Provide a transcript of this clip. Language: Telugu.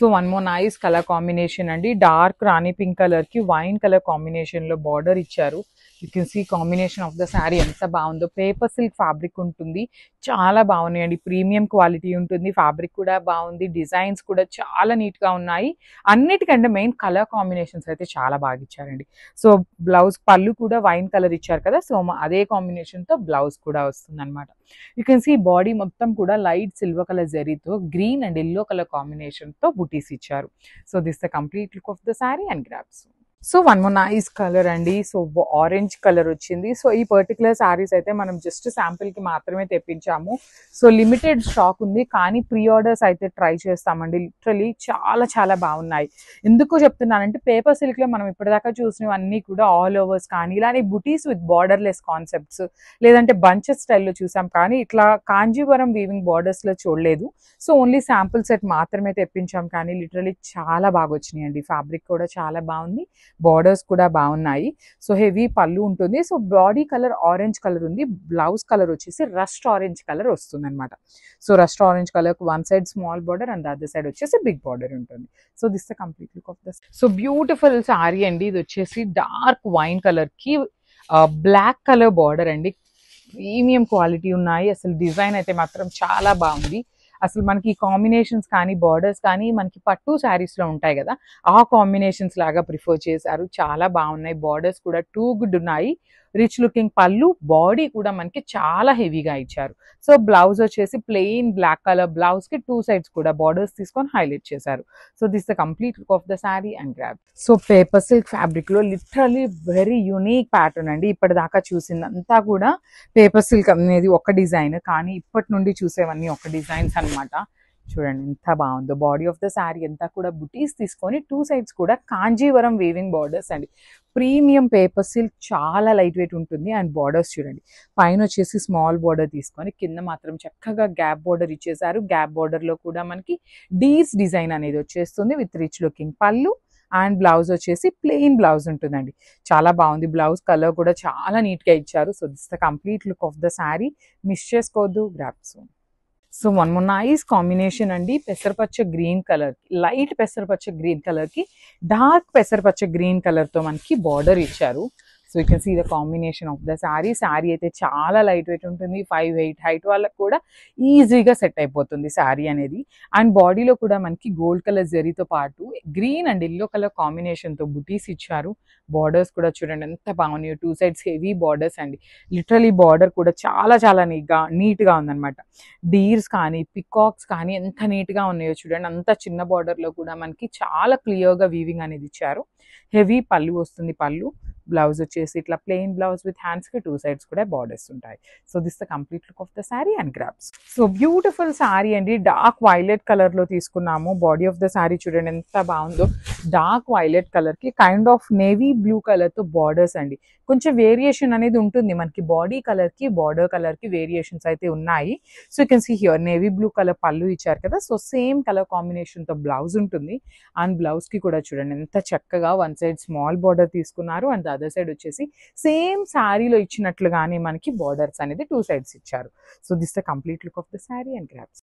So one more nice colour combination అండి. డార్క్ రాణి పింక్ కలర్ కి వైన్ కలర్ కాంబినేషన్ లో బార్డర్ ఇచ్చారు. You can see combination of the sari ఎంత బాగుందో. పేపర్ సిల్క్ ఫ్యాబ్రిక్ ఉంటుంది, చాలా బాగున్నాయండి. ప్రీమియం క్వాలిటీ ఉంటుంది, ఫ్యాబ్రిక్ కూడా బాగుంది, డిజైన్స్ కూడా చాలా నీట్ గా ఉన్నాయి. అన్నిటికంటే మెయిన్ కలర్ కాంబినేషన్స్ అయితే చాలా బాగా ఇచ్చారండి. సో బ్లౌజ్ పళ్ళు కూడా వైన్ కలర్ ఇచ్చారు కదా, సో అదే కాంబినేషన్ తో బ్లౌజ్ కూడా వస్తుంది అనమాట. యూ కెన్ సీ బాడీ మొత్తం కూడా లైట్ సిల్వర్ కలర్ జరీతో green and yellow colour combination తో బుటీస్ ఇచ్చారు. So this the complete look of the sari and గ్రాబ్స్. So one more nice colour అండి. సో ఆరెంజ్ కలర్ వచ్చింది. సో ఈ పర్టికులర్ శారీస్ అయితే మనం జస్ట్ శాంపిల్ కి మాత్రమే తెప్పించాము. సో లిమిటెడ్ స్టాక్ ఉంది, కానీ ప్రీ ఆర్డర్స్ అయితే ట్రై చేస్తామండి. లిటరలీ చాలా చాలా బాగున్నాయి. ఎందుకు చెప్తున్నానంటే పేపర్ సిల్క్ లో మనం ఇప్పటిదాకా చూసినవన్నీ కూడా ఆల్ ఓవర్స్ కానీ ఇలానే బుటీస్ విత్ బార్డర్లెస్ కాన్సెప్ట్స్, లేదంటే బంచెస్ స్టైల్లో చూసాం, కానీ ఇట్లా కాంజీవరం వీవింగ్ బార్డర్స్ లో చూడలేదు. సో ఓన్లీ శాంపుల్ సెట్ మాత్రమే తెప్పించాం, కానీ లిటరలీ చాలా బాగా వచ్చినాయండి. ఫ్యాబ్రిక్ కూడా చాలా బాగుంది, బార్డర్స్ కూడా బాగున్నాయి. సో హెవీ పళ్ళు ఉంటుంది. So body colour orange colour ఉంది, బ్లౌజ్ కలర్ వచ్చేసి రస్ట్ ఆరెంజ్ కలర్ వస్తుంది అనమాట. So rust orange colour one side small border and other side వచ్చేసి బిగ్ బార్డర్ ఉంటుంది. So this the complete look of the. So beautiful sari అండి. ఇది వచ్చేసి డార్క్ వైన్ కలర్ కి బ్లాక్ కలర్ బార్డర్ అండి. ప్రీమియం క్వాలిటీ ఉన్నాయి. అసలు డిజైన్ అయితే మాత్రం చాలా బాగుంది. అసలు మనకి కాంబినేషన్స్ కానీ బార్డర్స్ కానీ మనకి పట్టు శారీస్ లో ఉంటాయి కదా, ఆ కాంబినేషన్స్ లాగా ప్రిఫర్ చేశారు. చాలా బాగున్నాయి. బార్డర్స్ కూడా టూ గుడ్ ఉన్నాయి. రిచ్ లుకింగ్ పళ్ళు, బాడీ కూడా మనకి చాలా హెవీగా ఇచ్చారు. సో బ్లౌజ్ వచ్చేసి ప్లెయిన్ బ్లాక్ కలర్ బ్లౌజ్ కి టూ సైడ్స్ కూడా బార్డర్స్ తీసుకొని హైలైట్ చేశారు. So this the complete look of the sari and grab. So paper silk fabric లో లిటరలీ వెరీ యూనిక్ ప్యాటర్న్ అండి. ఇప్పటిదాకా చూసిందంతా కూడా పేపర్ సిల్క్ అనేది ఒక డిజైన్, కానీ ఇప్పటి నుండి చూసేవన్నీ ఒక డిజైన్స్ అనమాట. చూడండి ఎంత బాగుందో. బాడీ ఆఫ్ ద శారీ అంతా కూడా బుటీస్ తీసుకొని టూ సైడ్స్ కూడా కాంజీవరం వీవింగ్ బార్డర్స్ అండి. ప్రీమియం పేపర్ సిల్క్, చాలా లైట్ వెయిట్ ఉంటుంది. అండ్ బార్డర్స్ చూడండి, పైన వచ్చేసి స్మాల్ బార్డర్ తీసుకొని కింద మాత్రం చక్కగా గ్యాప్ బార్డర్ ఇచ్చేసారు. గ్యాప్ బార్డర్ లో కూడా మనకి డీస్ డిజైన్ అనేది వచ్చేస్తుంది విత్ రిచ్ లుకింగ్ పళ్ళు. అండ్ బ్లౌజ్ వచ్చేసి ప్లెయిన్ బ్లౌజ్ ఉంటుందండి. చాలా బాగుంది. బ్లౌజ్ కలర్ కూడా చాలా నీట్ గా ఇచ్చారు. So this the complete look of the sari. Miss చేసుకోవద్దు, గ్రాప్స్. So one more nice combination అండి. పెసరపచ్చ గ్రీన్ కలర్ కి, లైట్ పెసరపచ్చ గ్రీన్ కలర్ కి డార్క్ పెసరపచ్చ గ్రీన్ కలర్ తో మనకి బార్డర్ ఇచ్చారు. So you can see the combination of the sari. Sari అయితే చాలా లైట్ వెయిట్ ఉంటుంది. 5'8" హైట్ వాళ్ళకి కూడా ఈజీగా సెట్ అయిపోతుంది శారీ అనేది. అండ్ బాడీలో కూడా మనకి గోల్డ్ కలర్ జరీతో పాటు green and yellow colour combination తో బుటీస్ ఇచ్చారు. బార్డర్స్ కూడా చూడండి ఎంత బాగున్నాయో. టూ సైడ్స్ హెవీ బార్డర్స్ అండి. లిటరలీ బార్డర్ కూడా చాలా చాలా నీట్ గా ఉందన్నమాట. డీర్స్ కానీ పికాక్స్ కానీ ఎంత నీట్ గా ఉన్నాయో చూడండి. అంత చిన్న బార్డర్ లో కూడా మనకి చాలా క్లియర్ గా వీవింగ్ అనేది ఇచ్చారు. హెవీ పళ్ళు వస్తుంది. పళ్ళు బ్లౌజ్ వచ్చేసి ఇట్లా ప్లెయిన్ బ్లౌజ్ విత్ హ్యాండ్స్ కి టూ సైడ్స్ కూడా బార్డర్స్ ఉంటాయి. So this the complete look of the sari and గ్రాబ్స్. సో బ్యూటిఫుల్ శారీ అండి. డార్క్ వైలెట్ కలర్ లో తీసుకున్నాము. బాడీ ఆఫ్ ద శారీ చూడండి ఎంత బాగుందో. డార్క్ వైలెట్ కలర్ కి kind of navy blue colour తో బార్డర్స్ అండి. కొంచెం వేరియేషన్ అనేది ఉంటుంది మనకి. బాడీ కలర్ కి బార్డర్ కలర్ కి వేరియేషన్స్ అయితే ఉన్నాయి. So you can see here navy blue colour పళ్ళు ఇచ్చారు కదా, సో సేమ్ కలర్ కాంబినేషన్ తో బ్లౌజ్ ఉంటుంది. అండ్ బ్లౌజ్ కి కూడా చూడండి ఎంత చక్కగా వన్ సైడ్ స్మాల్ బార్డర్ తీసుకున్నారు. అండ్ అదర్ సైడ్ వచ్చేసి సేమ్ శారీలో ఇచ్చినట్లుగానే మనకి బార్డర్స్ అనేది టూ సైడ్స్ ఇచ్చారు. So this the complete look of the sari and grabs.